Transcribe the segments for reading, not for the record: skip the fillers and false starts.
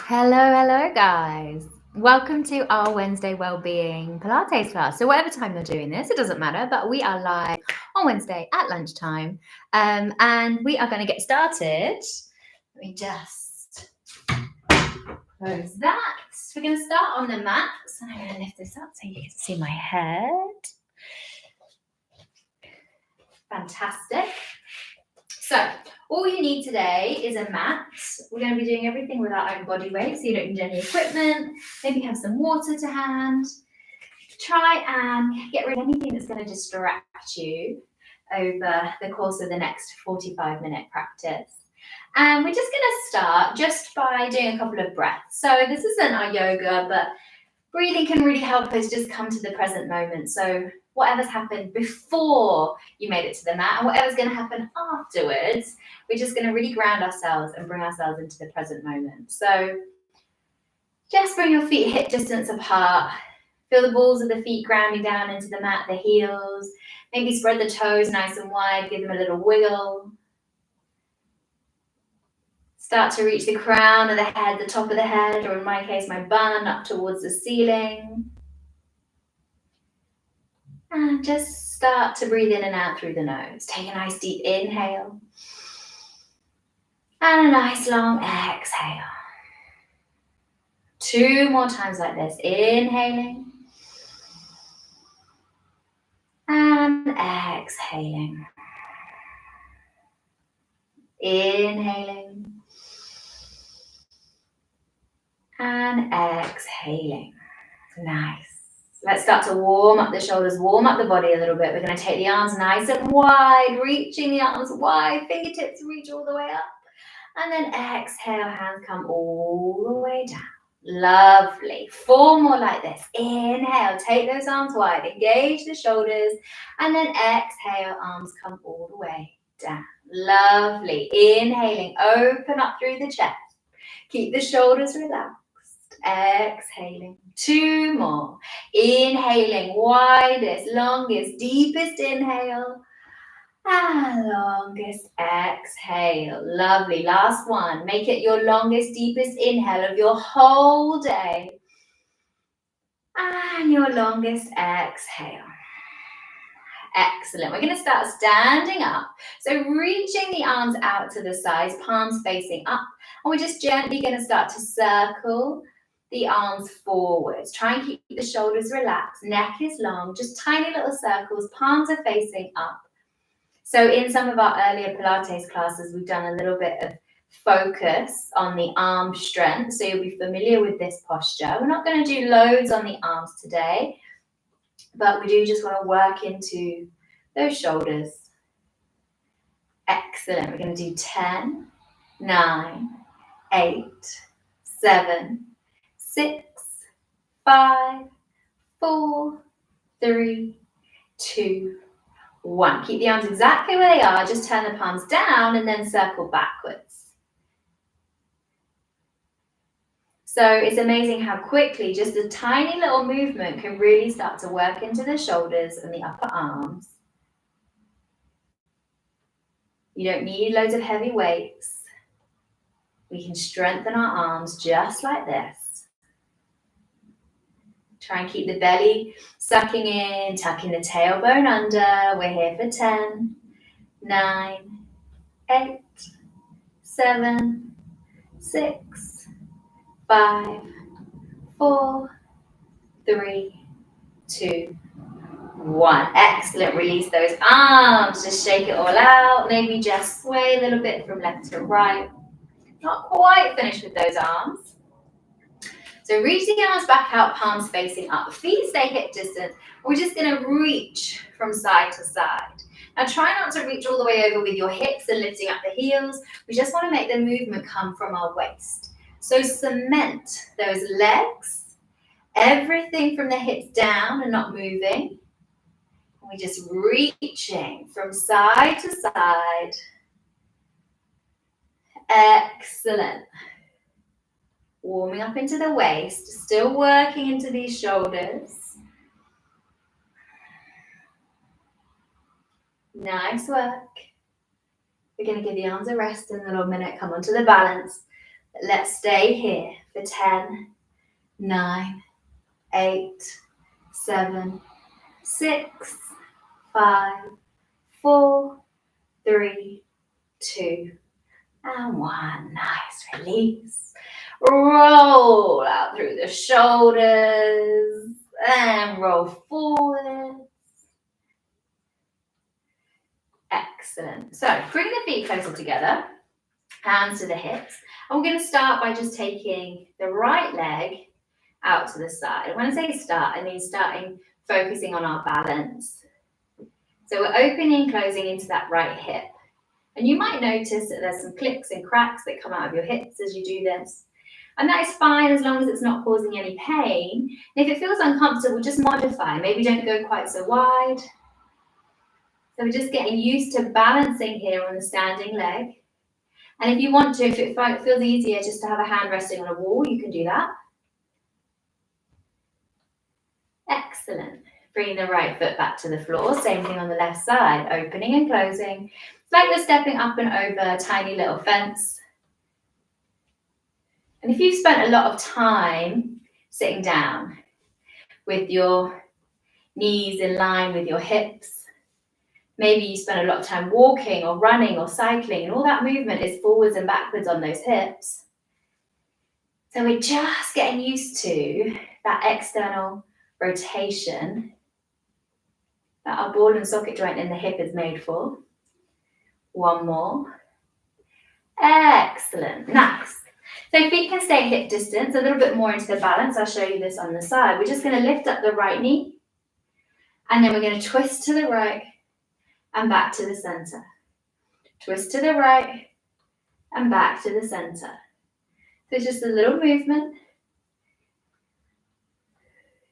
Hello, guys. Welcome to our Wednesday Wellbeing Pilates class. So whatever time you're doing this, it doesn't matter, but we are live on Wednesday at lunchtime. And we are going to get started. Let me just close that. We're going to start on the mat. So I'm going to lift this up so you can see my head. Fantastic. So all you need today is a mat. We're going to be doing everything with our own body weight, so you don't need any equipment. Maybe have some water to hand. Try and get rid of anything that's going to distract you over the course of the next 45-minute practice. And we're just going to start just by doing a couple of breaths. So this isn't our yoga, but breathing can really help us just come to the present moment. So whatever's happened before you made it to the mat and whatever's going to happen afterwards, we're just going to really ground ourselves and bring ourselves into the present moment. So just bring your feet hip distance apart. Feel the balls of the feet grounding down into the mat, the heels. Maybe spread the toes nice and wide, give them a little wiggle. Start to reach the crown of the head, the top of the head, or in my case, my bun up towards the ceiling. And just start to breathe in and out through the nose. Take a nice deep inhale. And a nice long exhale. 2 more times like this. Inhaling. And exhaling. Inhaling. And exhaling. Nice. Let's start to warm up the shoulders, warm up the body a little bit. We're going to take the arms nice and wide, reaching the arms wide, fingertips reach all the way up. And then exhale, hands come all the way down. Lovely. 4 more like this. Inhale, take those arms wide, engage the shoulders, and then exhale, arms come all the way down. Lovely. Inhaling, open up through the chest. Keep the shoulders relaxed. Exhaling. 2 more. Inhaling, widest, longest, deepest inhale. And longest exhale. Lovely. Last one. Make it your longest, deepest inhale of your whole day. And your longest exhale. Excellent. We're going to start standing up. So reaching the arms out to the sides, palms facing up. And we're just gently going to start to circle the arms forwards. Try and keep the shoulders relaxed. Neck is long, just tiny little circles. Palms are facing up. So in some of our earlier Pilates classes, we've done a little bit of focus on the arm strength. So you'll be familiar with this posture. We're not going to do loads on the arms today, but we do just want to work into those shoulders. Excellent. We're going to do 10, 9, 8, 7, 6, 5, 4, 3, 2, 1. Keep the arms exactly where they are. Just turn the palms down and then circle backwards. So it's amazing how quickly just a tiny little movement can really start to work into the shoulders and the upper arms. You don't need loads of heavy weights. We can strengthen our arms just like this. Try and keep the belly sucking in, tucking the tailbone under. We're here for 10, 9, 8, 7, 6, 5, 4, 3, 2, 1. Excellent. Release those arms. Just shake it all out. Maybe just sway a little bit from left to right. Not quite finished with those arms. So reach the arms back out, palms facing up. Feet stay hip distance. We're just going to reach from side to side. Now try not to reach all the way over with your hips and lifting up the heels. We just want to make the movement come from our waist. So cement those legs, everything from the hips down and not moving. We're just reaching from side to side. Excellent. Warming up into the waist, still working into these shoulders. Nice work. We're going to give the arms a rest in a little minute. Come onto the balance. Let's stay here for 10, 9, 8, 7, 6, 5, 4, 3, 2, and 1. Nice release. Roll out through the shoulders and roll forward. Excellent. So bring the feet closer together, hands to the hips. And we're going to start by just taking the right leg out to the side. When I say start, I mean focusing on our balance. So we're opening and closing into that right hip. And you might notice that there's some clicks and cracks that come out of your hips as you do this. And that is fine as long as it's not causing any pain. And if it feels uncomfortable, just modify. Maybe don't go quite so wide. So we're just getting used to balancing here on the standing leg. And if you want to, if it feels easier just to have a hand resting on a wall, you can do that. Excellent. Bringing the right foot back to the floor. Same thing on the left side. Opening and closing. It's like we're stepping up and over a tiny little fence. And if you've spent a lot of time sitting down with your knees in line with your hips, maybe you spend a lot of time walking or running or cycling, and all that movement is forwards and backwards on those hips. So we're just getting used to that external rotation that our ball and socket joint in the hip is made for. One more. Excellent. Nice. So feet can stay at hip distance, a little bit more into the balance. I'll show you this on the side. We're just going to lift up the right knee, and then we're going to twist to the right and back to the center. Twist to the right and back to the center. So it's just a little movement.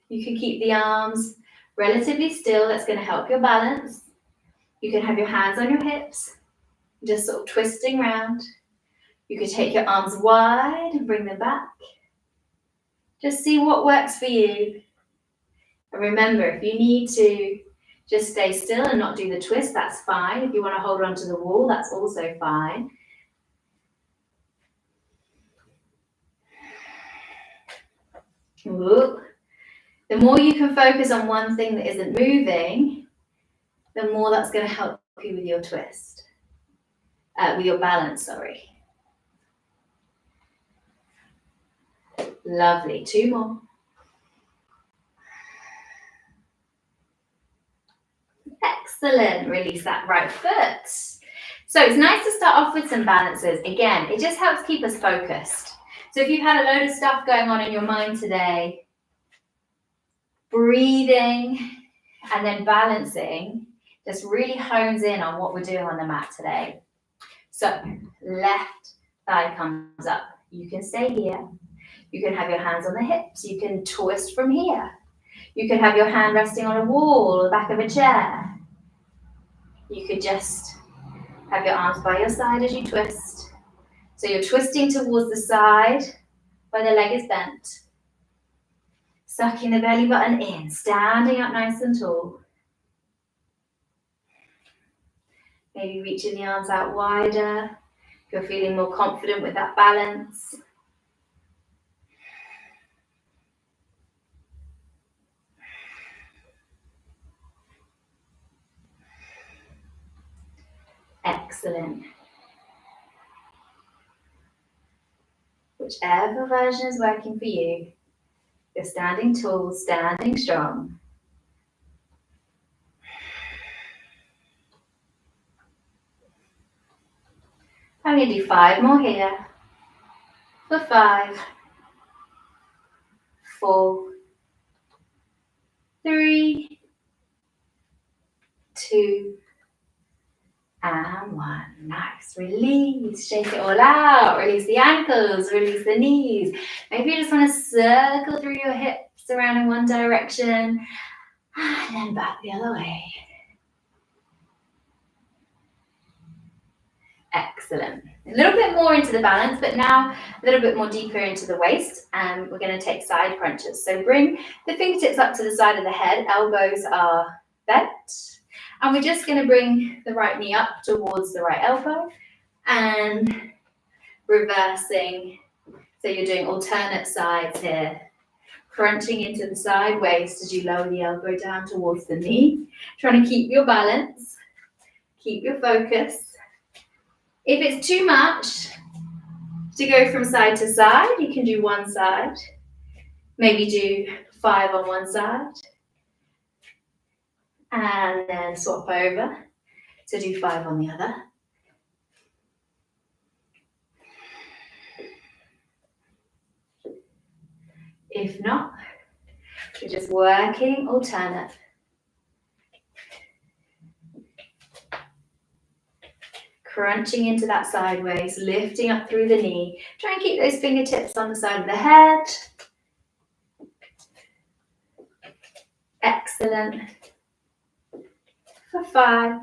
You can keep the arms relatively still. That's going to help your balance. You can have your hands on your hips, just sort of twisting around. You could take your arms wide and bring them back. Just see what works for you. And remember, if you need to just stay still and not do the twist, that's fine. If you want to hold on to the wall, that's also fine. Ooh. The more you can focus on one thing that isn't moving, the more that's going to help you with your twist. With your balance, sorry. Lovely. 2 more. Excellent. Release that right foot. So it's nice to start off with some balances. Again, it just helps keep us focused. So if you've had a load of stuff going on in your mind today, breathing and then balancing just really hones in on what we're doing on the mat today. So left thigh comes up. You can stay here. You can have your hands on the hips. You can twist from here. You could have your hand resting on a wall or the back of a chair. You could just have your arms by your side as you twist. So you're twisting towards the side where the leg is bent. Sucking the belly button in, standing up nice and tall. Maybe reaching the arms out wider if you're feeling more confident with that balance. Excellent. Whichever version is working for you. You're standing tall, standing strong. I'm going to do 5 more here. For 5, 4, 3, 2, and 1. Nice. Release. Shake it all out. Release the ankles. Release the knees. Maybe you just want to circle through your hips around in one direction and then back the other way. Excellent. A little bit more into the balance, but now a little bit more deeper into the waist. And we're going to take side crunches. So bring the fingertips up to the side of the head. Elbows are bent. And we're just going to bring the right knee up towards the right elbow and reversing So you're doing alternate sides here. Crunching into the side waist as you lower the elbow down towards the knee. Trying to keep your balance. Keep your focus. If it's too much to go from side to side, you can do one side. Maybe do 5 on one side. And then swap over to do 5 on the other. If not, you're just working alternate. Crunching into that sideways, lifting up through the knee. Try and keep those fingertips on the side of the head. Excellent. For 5,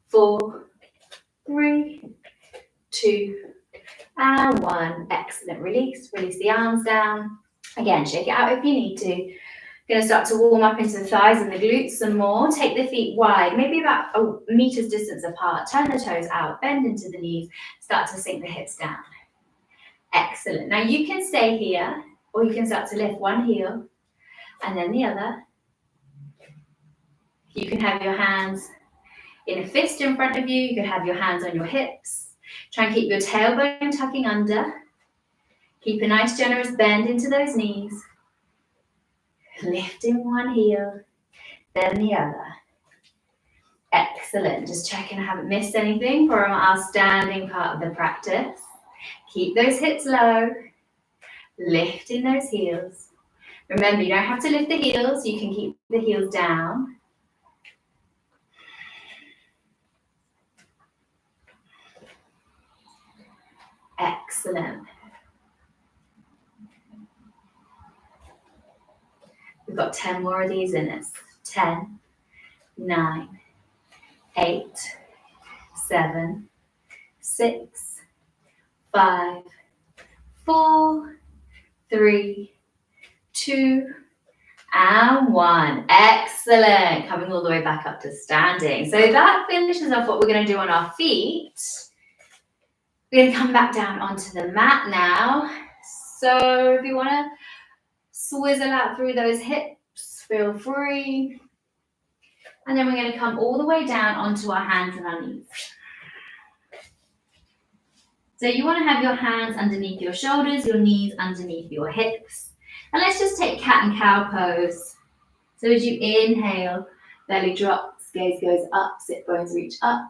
4, 3, 2, and 1. Excellent. Release. Release the arms down. Again, shake it out if you need to. Going to start to warm up into the thighs and the glutes some more. Take the feet wide, maybe about a meter's distance apart. Turn the toes out, bend into the knees. Start to sink the hips down. Excellent. Now you can stay here, or you can start to lift one heel and then the other. You can have your hands in a fist in front of you. You can have your hands on your hips. Try and keep your tailbone tucking under. Keep a nice generous bend into those knees. Lifting one heel, then the other. Excellent. Just checking I haven't missed anything from our standing part of the practice. Keep those hips low. Lifting those heels. Remember, you don't have to lift the heels. You can keep the heels down. Excellent. We've got 10 more of these in us. 10, 9, 8, 7, 6, 5, 4, 3, 2, and 1. Excellent. Coming all the way back up to standing. So that finishes off what we're going to do on our feet. We're going to come back down onto the mat now. So if you want to swizzle out through those hips, feel free. And then we're going to come all the way down onto our hands and our knees. So you want to have your hands underneath your shoulders, your knees underneath your hips. And let's just take cat and cow pose. So as you inhale, belly drops, gaze goes up, sit bones reach up.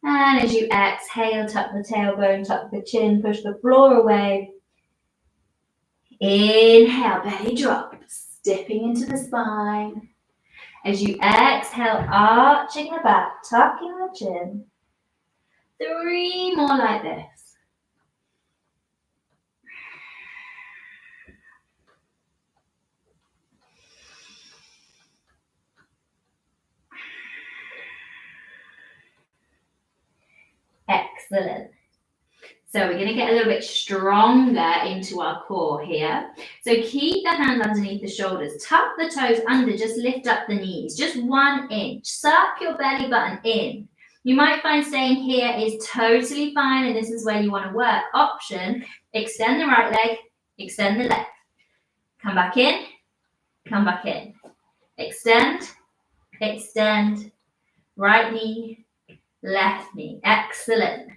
And as you exhale, tuck the tailbone, tuck the chin, push the floor away. Inhale, belly drops, dipping into the spine. As you exhale, arching the back, tucking the chin. 3 more like this. Excellent. So we're going to get a little bit stronger into our core here. So keep the hands underneath the shoulders. Tuck the toes under. Just lift up the knees. Just 1 inch. Suck your belly button in. You might find staying here is totally fine, and this is where you want to work. Option, extend the right leg, extend the left. Come back in, come back in. Extend, extend. Right knee, left knee. Excellent.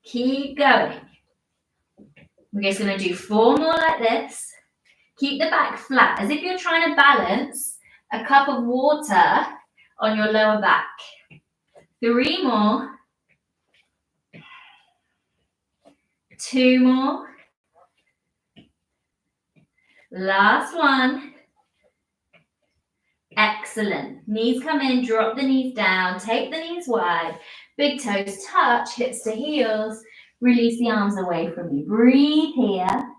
Keep going. We're just going to do 4 more like this. Keep the back flat, as if you're trying to balance a cup of water on your lower back. 3 more. 2 more. Last one. Excellent. Knees come in, drop the knees down, take the knees wide. Big toes touch, hips to heels. Release the arms away from you. Breathe here.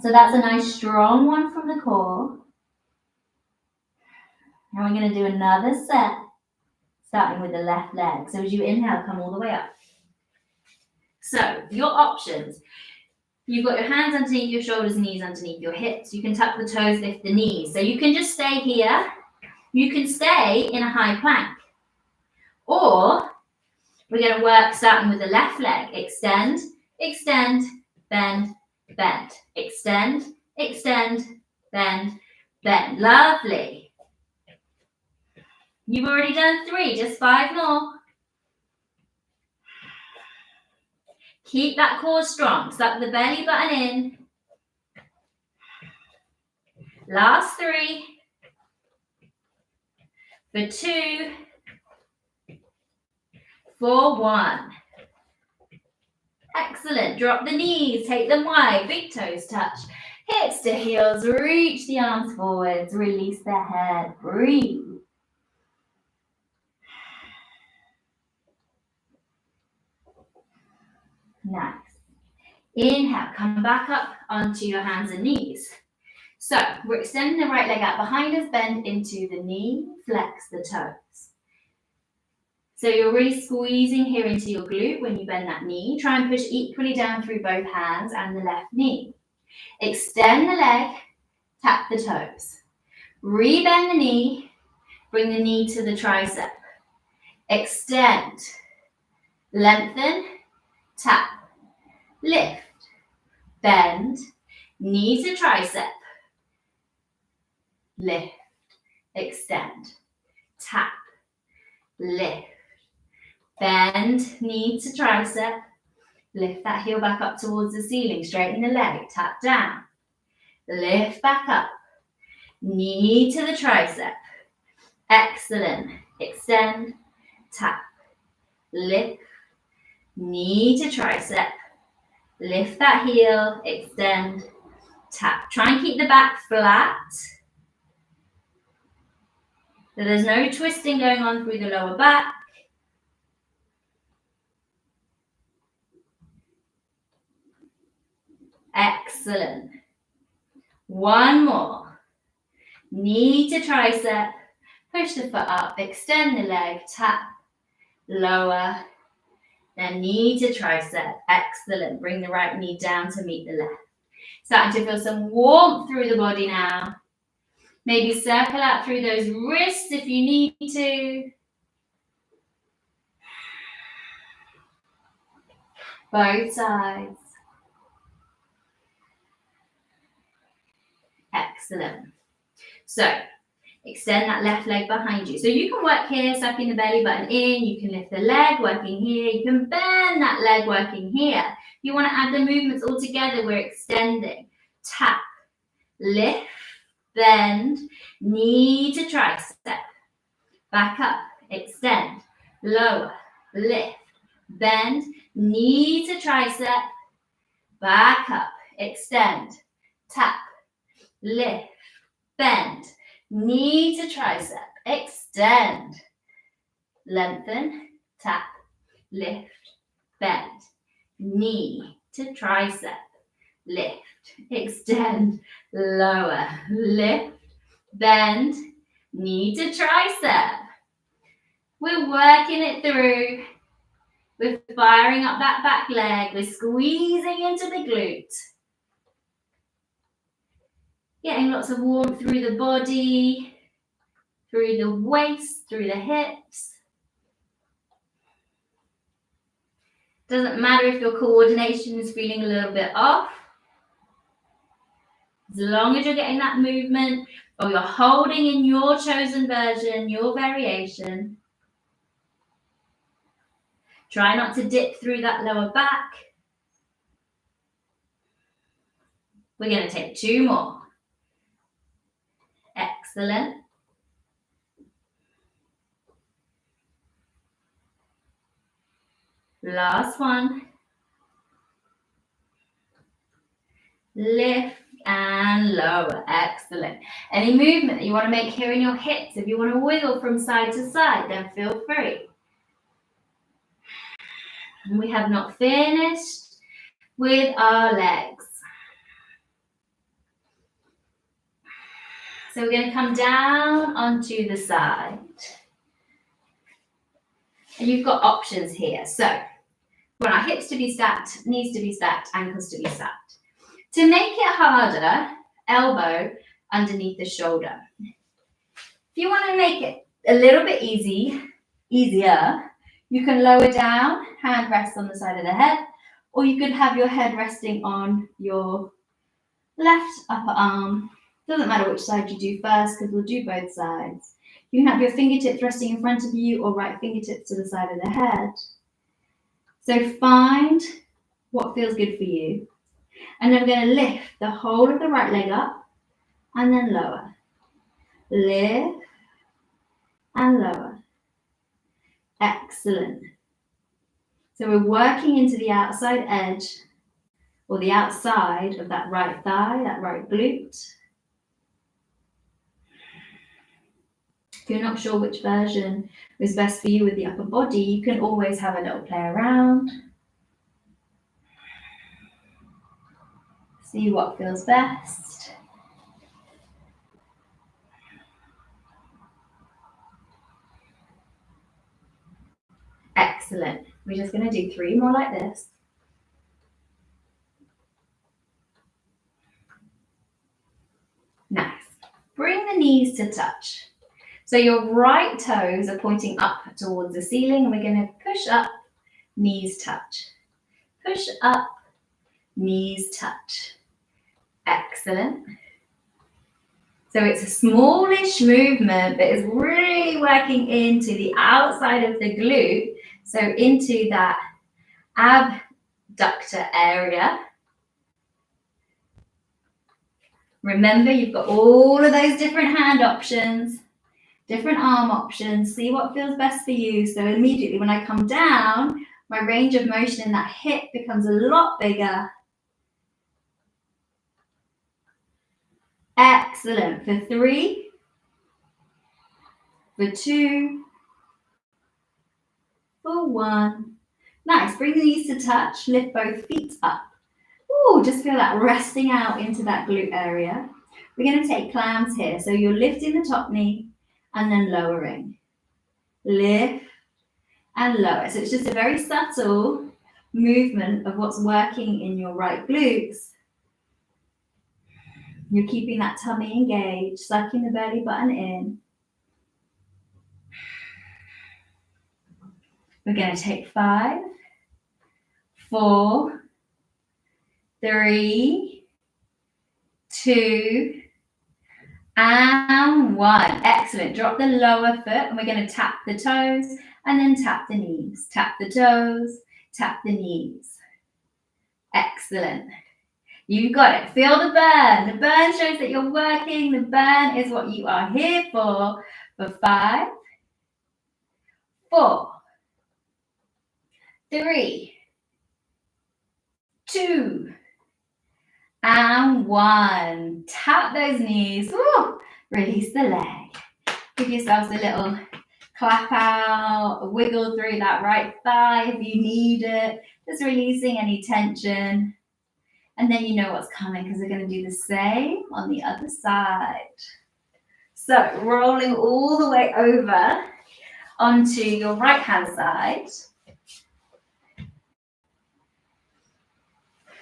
So that's a nice strong one from the core. And we're going to do another set, starting with the left leg. So as you inhale, come all the way up. So your options. You've got your hands underneath your shoulders, knees underneath your hips. You can tuck the toes, lift the knees. So you can just stay here. You can stay in a high plank. Or We're going to work starting with the left leg. Extend, extend, bend, bend. Extend, extend, bend, bend. Lovely. You've already done 3, just 5 more. Keep that core strong. Suck the belly button in. Last 3. For 2. For 1. Excellent. Drop the knees. Take them wide. Big toes touch. Hips to heels. Reach the arms forwards. Release the head. Breathe. Nice. Inhale. Come back up onto your hands and knees. So we're extending the right leg out behind us. Bend into the knee. Flex the toes. So you're really squeezing here into your glute when you bend that knee. Try and push equally down through both hands and the left knee. Extend the leg, tap the toes. Rebend the knee, bring the knee to the tricep. Extend, lengthen, tap, lift, bend, knee to tricep. Lift, extend, tap, lift. Bend, knee to tricep. Lift that heel back up towards the ceiling. Straighten the leg. Tap down. Lift back up. Knee to the tricep. Excellent. Extend. Tap. Lift. Knee to tricep. Lift that heel. Extend. Tap. Try and keep the back flat. So there's no twisting going on through the lower back. Excellent. 1 more. Knee to tricep. Push the foot up. Extend the leg. Tap. Lower. Then knee to tricep. Excellent. Bring the right knee down to meet the left. Starting to feel some warmth through the body now. Maybe circle out through those wrists if you need to. Both sides. Excellent. So, extend that left leg behind you. So you can work here, sucking the belly button in. You can lift the leg, working here. You can bend that leg, working here. If you want to add the movements all together, we're extending. Tap, lift, bend, knee to tricep. Back up, extend, lower, lift, bend, knee to tricep. Back up, extend, tap, lift, bend, knee to tricep, extend, lengthen, tap, lift, bend, knee to tricep, lift, extend, lower, lift, bend, knee to tricep. We're working it through. We're firing up that back leg. We're squeezing into the glute. Getting lots of warmth through the body, through the waist, through the hips. Doesn't matter if your coordination is feeling a little bit off. As long as you're getting that movement or you're holding in your chosen version, your variation. Try not to dip through that lower back. We're going to take 2 more. Excellent. Last one. Lift and lower. Excellent. Any movement that you want to make here in your hips, if you want to wiggle from side to side, then feel free. And we have not finished with our legs. So we're going to come down onto the side. And you've got options here. So we want our hips to be stacked, knees to be stacked, ankles to be stacked. To make it harder, elbow underneath the shoulder. If you want to make it a little bit easier, You can lower down, hand rests on the side of the head, or you could have your head resting on your left upper arm. Doesn't matter which side you do first because we'll do both sides. You can have your fingertips resting in front of you or right fingertips to the side of the head. So find what feels good for you. And then we're going to lift the whole of the right leg up and then lower. Lift and lower. Excellent. So we're working into the outside edge or the outside of that right thigh, that right glute. If you're not sure which version is best for you with the upper body, you can always have a little play around. See what feels best. Excellent. We're just going to do 3 more like this. Nice. Bring the knees to touch. So your right toes are pointing up towards the ceiling, and we're going to push up, knees touch. Push up, knees touch. Excellent. So it's a smallish movement, but it's really working into the outside of the glute, so into that abductor area. Remember, you've got all of those different hand options, different arm options. See what feels best for you. So immediately when I come down, my range of motion in that hip becomes a lot bigger. Excellent. For 3, for 2, for 1. Nice. Bring the knees to touch. Lift both feet up. Ooh, just feel that resting out into that glute area. We're going to take clams here. So you're lifting the top knee and then lowering. Lift and lower. So it's just a very subtle movement of what's working in your right glutes. You're keeping that tummy engaged, sucking the belly button in. We're going to take 5, 4, 3, 2, and 1. Excellent. Drop the lower foot and we're going to tap the toes and then tap the knees. Tap the toes, tap the knees. Excellent. You got it. Feel the burn. The burn shows that you're working. The burn is what you are here for. For 5, 4, 3, 2, and 1. Tap those knees. Woo! Release the leg. Give yourselves a little clap out, a wiggle through that right thigh if you need it. Just releasing any tension. And then you know what's coming because we're going to do the same on the other side. So rolling all the way over onto your right hand side.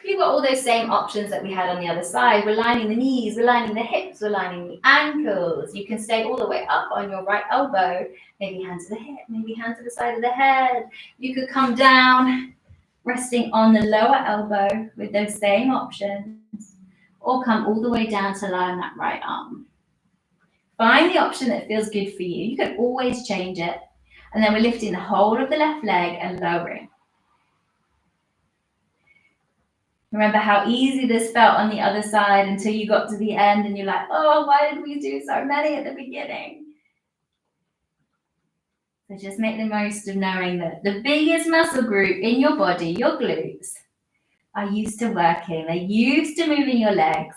You've got all those same options that we had on the other side. We're lining the knees, we're lining the hips, we're lining the ankles. You can stay all the way up on your right elbow, maybe hand to the hip, maybe hand to the side of the head. You could come down, resting on the lower elbow with those same options, or come all the way down to lie on that right arm. Find the option that feels good for you. You can always change it. And then we're lifting the whole of the left leg and lowering. Remember how easy this felt on the other side until you got to the end and you're like, oh, why did we do so many at the beginning? So just make the most of knowing that the biggest muscle group in your body, your glutes, are used to working. They're used to moving your legs.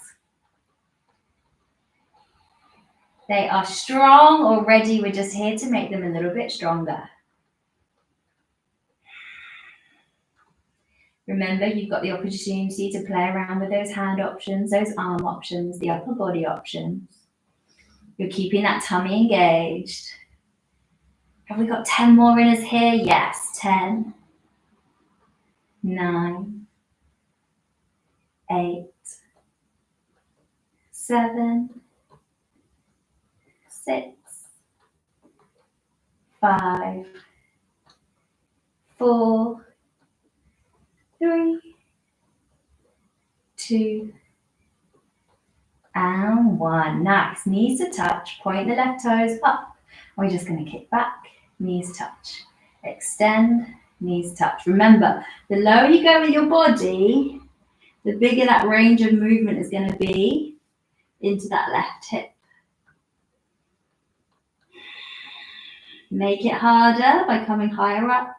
They are strong already. We're just here to make them a little bit stronger. Remember, you've got the opportunity to play around with those hand options, those arm options, the upper body options. You're keeping that tummy engaged. Have we got 10 more in us here? Yes, 10, 9, 8, 7, 6, 5, 4, 3, 2, and 1. Nice. Knees to touch. Point the left toes up. We're just going to kick back. Knees touch. Extend. Knees touch. Remember, the lower you go with your body, the bigger that range of movement is going to be into that left hip. Make it harder by coming higher up.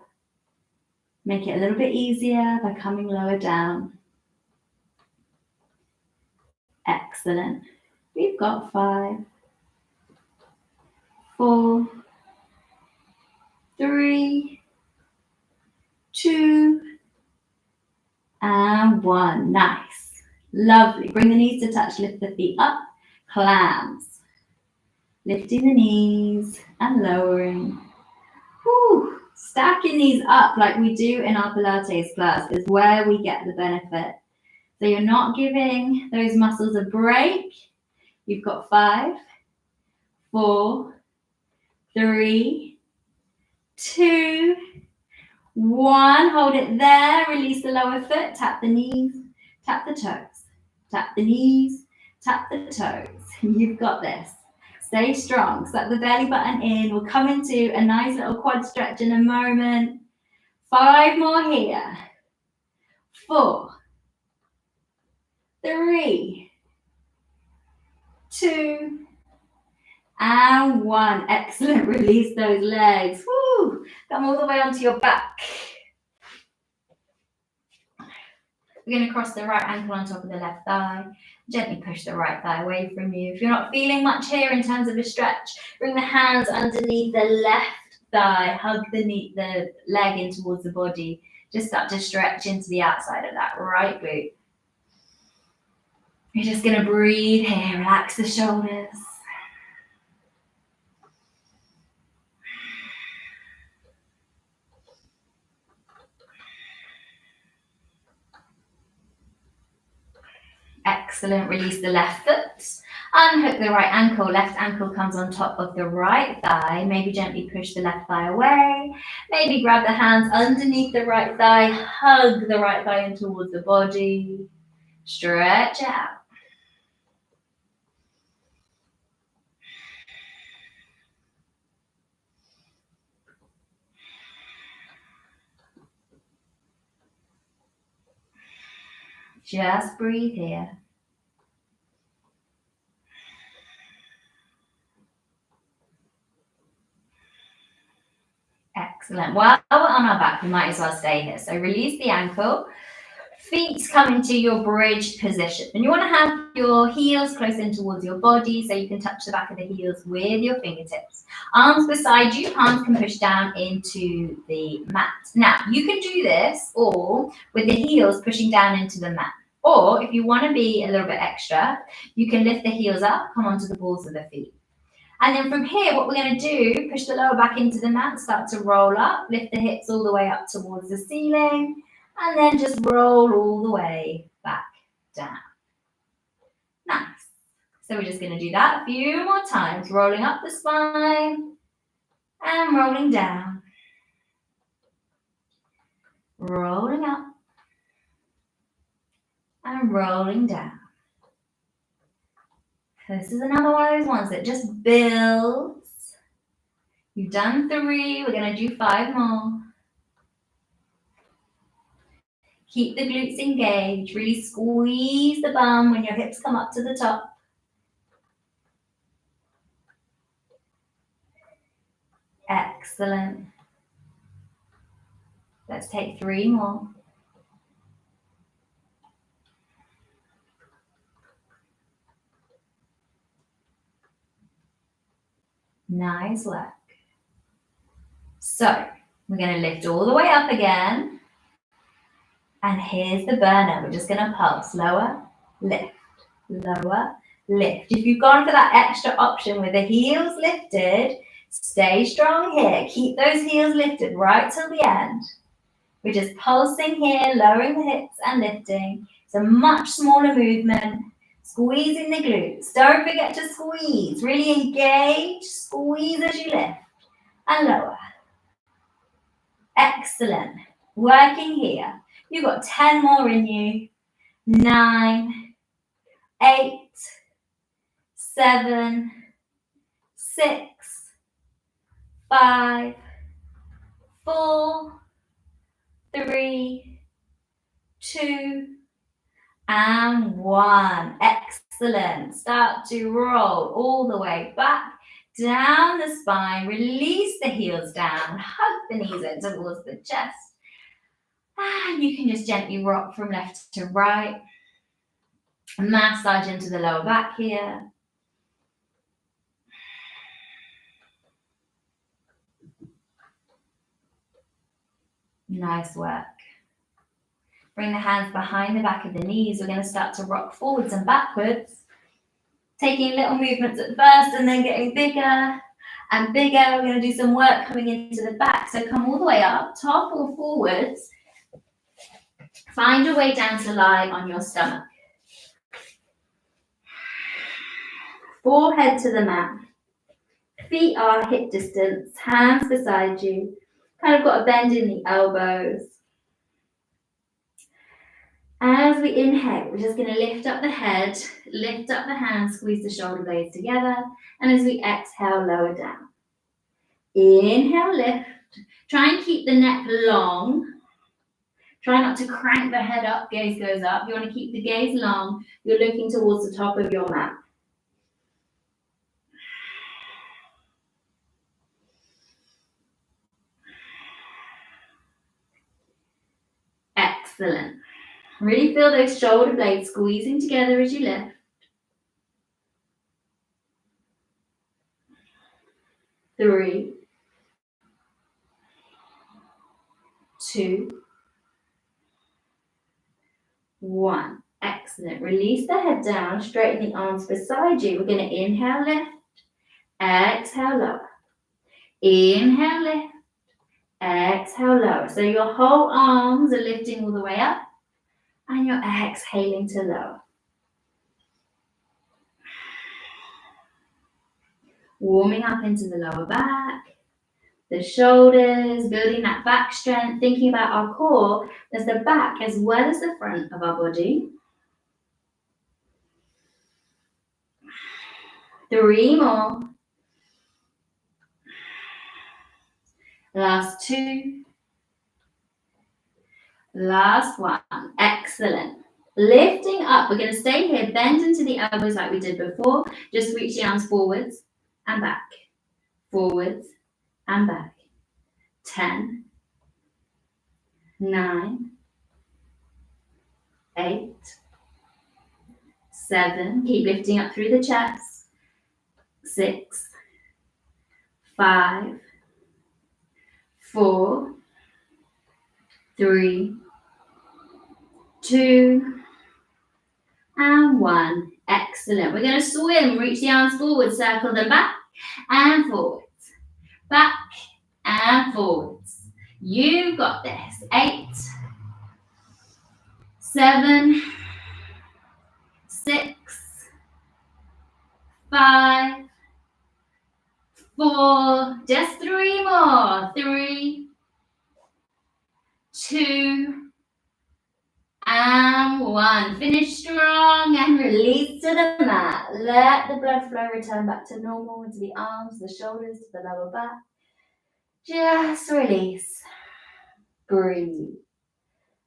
Make it a little bit easier by coming lower down. Excellent. We've got 5, 4, 3, 2, and 1. Nice. Lovely. Bring the knees to touch. Lift the feet up. Clams. Lifting the knees and lowering. Whew. Stacking these up like we do in our Pilates class is where we get the benefit. So you're not giving those muscles a break. You've got 5, 4, 3, 2, 1. Hold it there. Release the lower foot. Tap the knees. Tap the toes. Tap the knees. Tap the toes. You've got this. Stay strong. Suck the belly button in. We'll come into a nice little quad stretch in a moment. 5 more here. 4, 3, 2, and 1. Excellent. Release those legs. Woo. Come all the way onto your back. We're going to cross the right ankle on top of the left thigh. Gently push the right thigh away from you. If you're not feeling much here in terms of a stretch, bring the hands underneath the left thigh. Hug the leg in towards the body. Just start to stretch into the outside of that right glute. You're just going to breathe here. Relax the shoulders. Excellent. Release the left foot. Unhook the right ankle. Left ankle comes on top of the right thigh. Maybe gently push the left thigh away. Maybe grab the hands underneath the right thigh. Hug the right thigh in towards the body. Stretch out. Just breathe here. Excellent. While we're on our back, we might as well stay here. So release the ankle. Feet come into your bridge position. And you want to have your heels close in towards your body so you can touch the back of the heels with your fingertips. Arms beside you, palms can push down into the mat. Now, you can do this all with the heels pushing down into the mat. Or if you want to be a little bit extra, you can lift the heels up, come onto the balls of the feet. And then from here, what we're going to do, push the lower back into the mat, start to roll up, lift the hips all the way up towards the ceiling, and then just roll all the way back down. Nice. So we're just going to do that a few more times, rolling up the spine and rolling down. Rolling up and rolling down. This is another one of those ones that just builds. You've done 3, we're going to do 5 more. Keep the glutes engaged. Really squeeze the bum when your hips come up to the top. Excellent. Let's take 3 more. Nice work. So we're going to lift all the way up again. And here's the burner. We're just going to pulse. Lower, lift, lower, lift. If you've gone for that extra option with the heels lifted, stay strong here. Keep those heels lifted right till the end. We're just pulsing here, lowering the hips and lifting. It's a much smaller movement. Squeezing the glutes. Don't forget to squeeze. Really engage. Squeeze as you lift. And lower. Excellent. Working here. You've got 10 more in you. 9, 8, 7, 6, 5, 4, 3, 2, and 1. Excellent. Start to roll all the way back, down the spine. Release the heels down. Hug the knees in towards the chest. And you can just gently rock from left to right. Massage into the lower back here. Nice work. Bring the hands behind the back of the knees. We're going to start to rock forwards and backwards. Taking little movements at first and then getting bigger and bigger. We're going to do some work coming into the back. So come all the way up, top or forwards. Find your way down to lie on your stomach. Forehead to the mat. Feet are hip distance, hands beside you. Kind of got a bend in the elbows. As we inhale, we're just going to lift up the head, lift up the hands, squeeze the shoulder blades together. And as we exhale, lower down. Inhale, lift. Try and keep the neck long. Try not to crank the head up, gaze goes up. You want to keep the gaze long. You're looking towards the top of your mat. Excellent. Really feel those shoulder blades squeezing together as you lift. 3, 2, 1. Excellent. Release the head down, straighten the arms beside you. We're going to inhale, lift. Exhale, lower. Inhale, lift. Exhale, lower. So your whole arms are lifting all the way up and you're exhaling to lower. Warming up into the lower back, the shoulders, building that back strength, thinking about our core as the back as well as the front of our body. 3 more. Last 2. Last 1. Excellent. Lifting up. We're going to stay here. Bend into the elbows like we did before. Just reach the arms forwards and back. Forwards and back. 10. 9. 8. 7. Keep lifting up through the chest. 6. 5. 4. 3. 2. And 1. Excellent. We're going to swim. Reach the arms forward. Circle them back and forwards. Back and forwards. You've got this. 8. 7. 6. 5. 4. Just 3 more. 3. 2. And 1. Finish strong and release to the mat. Let the blood flow return back to normal into the arms, the shoulders, to the lower back. Just release. Breathe.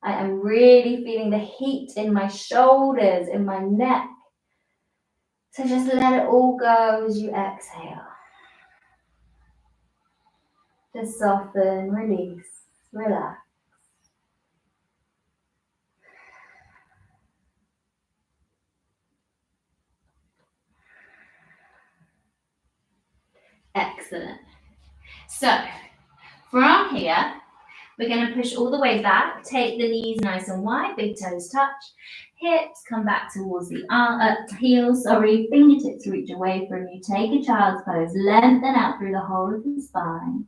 I am really feeling the heat in my shoulders, in my neck. So just let it all go as you exhale. Just soften, release, relax. Excellent. So from here, we're going to push all the way back. Take the knees nice and wide, big toes touch. Hips come back towards the heels. Fingertips reach away from you. Take a child's pose. Lengthen out through the whole of the spine.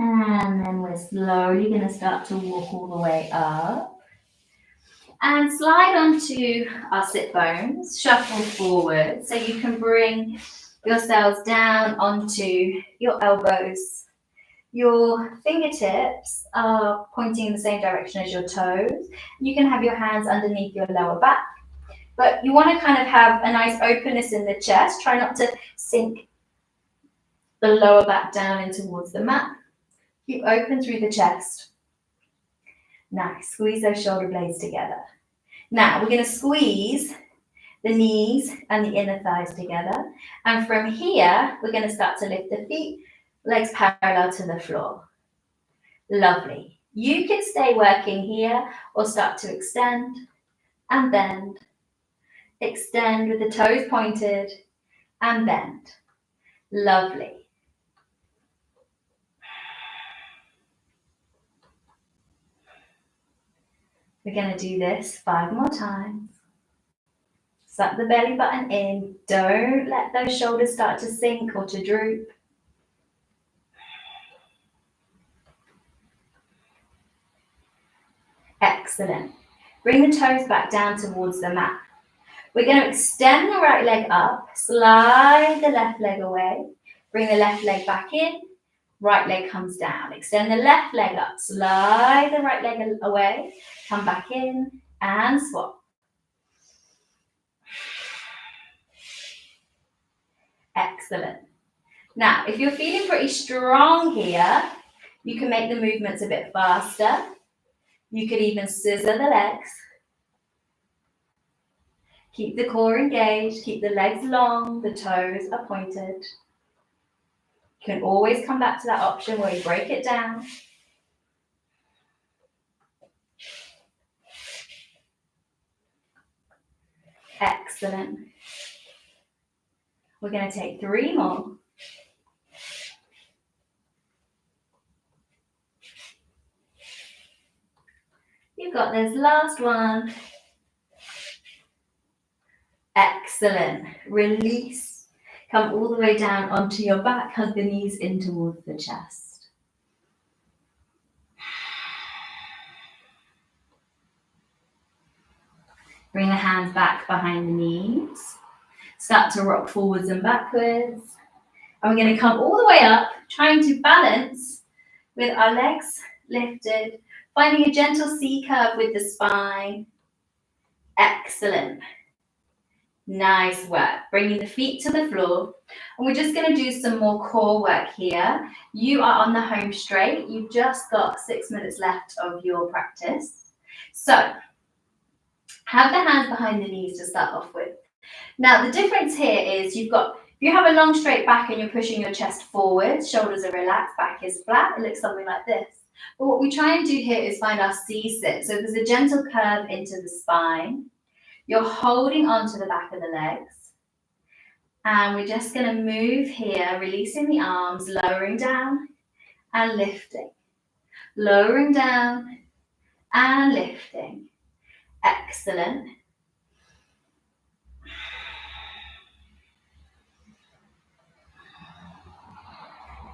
And then we're slowly going to start to walk all the way up. And slide onto our sit bones, shuffle forward so you can bring yourselves down onto your elbows. Your fingertips are pointing in the same direction as your toes. You can have your hands underneath your lower back, but you want to kind of have a nice openness in the chest. Try not to sink the lower back down in towards the mat. Keep open through the chest. Nice, squeeze those shoulder blades together. Now we're going to squeeze the knees and the inner thighs together. And from here, we're going to start to lift the feet, legs parallel to the floor. Lovely. You can stay working here or start to extend and bend. Extend with the toes pointed and bend. Lovely. We're going to do this 5 more times. Suck the belly button in. Don't let those shoulders start to sink or to droop. Excellent. Bring the toes back down towards the mat. We're going to extend the right leg up, slide the left leg away, bring the left leg back in, right leg comes down. Extend the left leg up, slide the right leg away, come back in and swap. Excellent. Now, if you're feeling pretty strong here, you can make the movements a bit faster. You could even scissor the legs. Keep the core engaged, keep the legs long, the toes are pointed. You can always come back to that option where you break it down. Excellent. We're going to take 3 more. You've got this last one. Excellent. Release. Come all the way down onto your back, hug the knees in towards the chest. Bring the hands back behind the knees. Start to rock forwards and backwards. And we're going to come all the way up, trying to balance with our legs lifted, finding a gentle C curve with the spine. Excellent. Nice work. Bringing the feet to the floor. And we're just going to do some more core work here. You are on the home straight. You've just got 6 minutes left of your practice. So, have the hands behind the knees to start off with. Now, the difference here is if you have a long straight back and you're pushing your chest forward, shoulders are relaxed, back is flat, it looks something like this. But what we try and do here is find our C-sit. So there's a gentle curve into the spine. You're holding onto the back of the legs. And we're just going to move here, releasing the arms, lowering down and lifting. Lowering down and lifting. Excellent.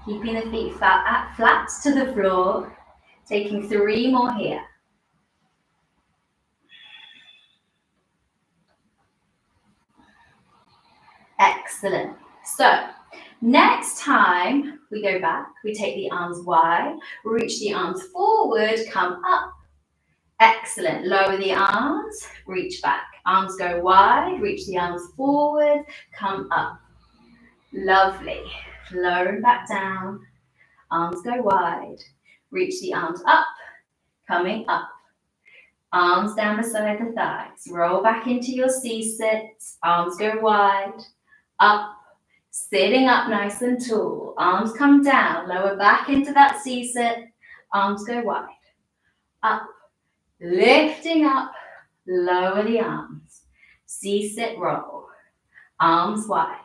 Keeping the feet flat to the floor. Taking 3 more here. Excellent. So, next time we go back, we take the arms wide, reach the arms forward, come up. Excellent. Lower the arms, reach back. Arms go wide, reach the arms forward, come up. Lovely. Lower back down. Arms go wide. Reach the arms up, coming up. Arms down beside the thighs. Roll back into your C-sit. Arms go wide, up. Sitting up nice and tall. Arms come down. Lower back into that C-sit. Arms go wide, up. Lifting up. Lower the arms. C-sit roll. Arms wide.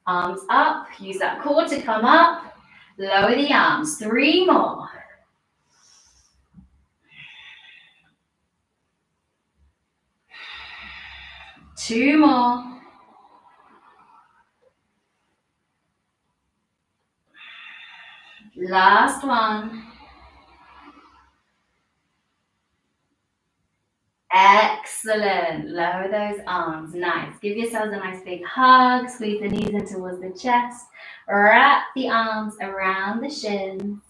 Arms up. Use that core to come up. Lower the arms. 3 more. Two more. Last one. Excellent. Lower those arms. Nice. Give yourselves a nice big hug. Squeeze the knees in towards the chest. Wrap the arms around the shins.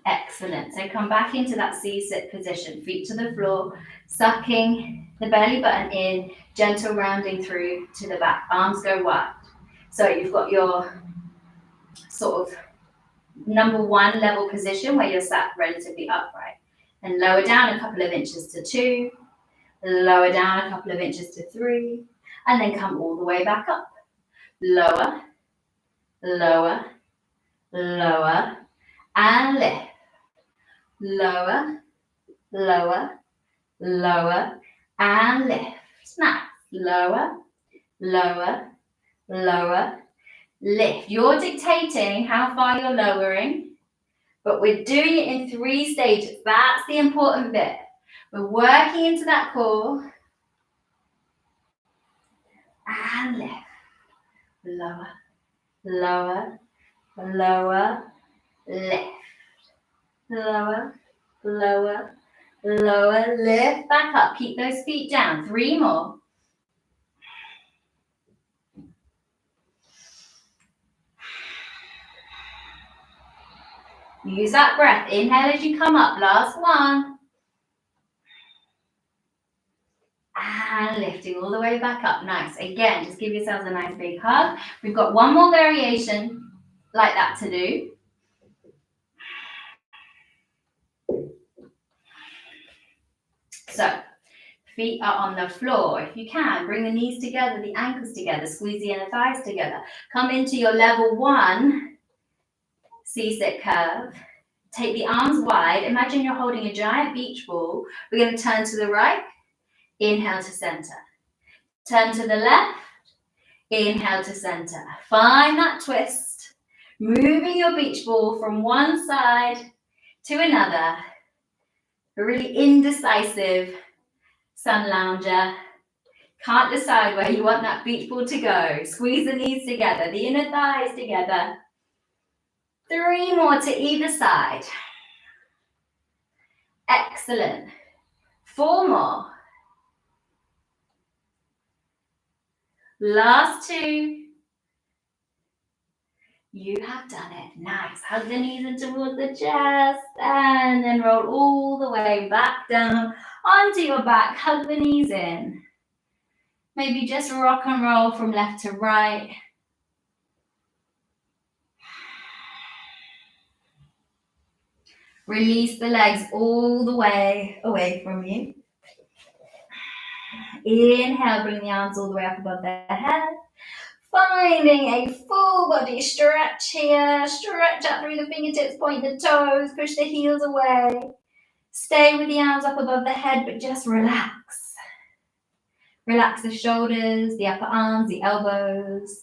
Excellent. So come back into that C-sit position. Feet to the floor. Sucking the belly button in. Gentle rounding through to the back. Arms go wide. So you've got your sort of number one level position where you're sat relatively upright. And lower down a couple of inches to 2. Lower down a couple of inches to 3. And then come all the way back up. Lower, lower, lower, and lift. Lower, lower, lower, and lift. Nice. Lower, lower, lower, lift. You're dictating how far you're lowering, but we're doing it in 3 stages. That's the important bit. We're working into that core. And lift. Lower, lower, lower, lift. Lower, lower, lower, lift back up. Keep those feet down. 3 more. Use that breath. Inhale as you come up. Last one. And lifting all the way back up. Nice. Again, just give yourselves a nice big hug. We've got one more variation like that to do. So, feet are on the floor. If you can, bring the knees together, the ankles together, squeeze the inner thighs together. Come into your level 1 C-sit curve. Take the arms wide. Imagine you're holding a giant beach ball. We're going to turn to the right. Inhale to center. Turn to the left. Inhale to center. Find that twist. Moving your beach ball from one side to another. A really indecisive sun lounger. Can't decide where you want that beach ball to go. Squeeze the knees together, the inner thighs together. 3 more to either side. Excellent. 4 more. Last 2. You have done it. Nice. Hug the knees in towards the chest and then roll all the way back down onto your back. Hug the knees in. Maybe just rock and roll from left to right. Release the legs all the way away from you. Inhale, bring the arms all the way up above the head. Finding a full body stretch here. Stretch out through the fingertips, point the toes, push the heels away. Stay with the arms up above the head, but just relax. Relax the shoulders, the upper arms, the elbows.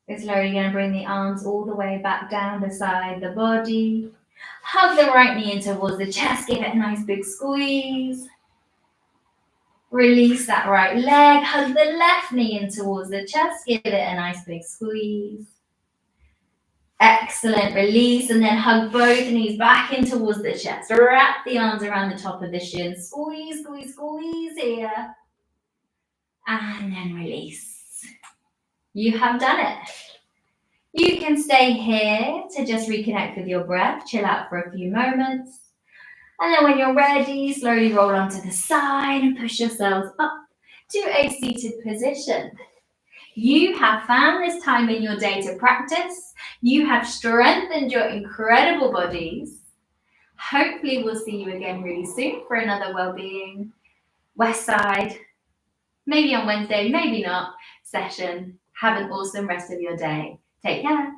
We're slowly going to bring the arms all the way back down beside the body. Hug the right knee in towards the chest. Give it a nice big squeeze. Release that right leg. Hug the left knee in towards the chest. Give it a nice big squeeze. Excellent. Release and then hug both knees back in towards the chest. Wrap the arms around the top of the shin. Squeeze, squeeze, squeeze here. And then release. You have done it. You can stay here to just reconnect with your breath, chill out for a few moments. And then when you're ready, slowly roll onto the side and push yourselves up to a seated position. You have found this time in your day to practice. You have strengthened your incredible bodies. Hopefully we'll see you again really soon for another Wellbeing Westside, maybe on Wednesday, maybe not, session. Have an awesome rest of your day. Take care.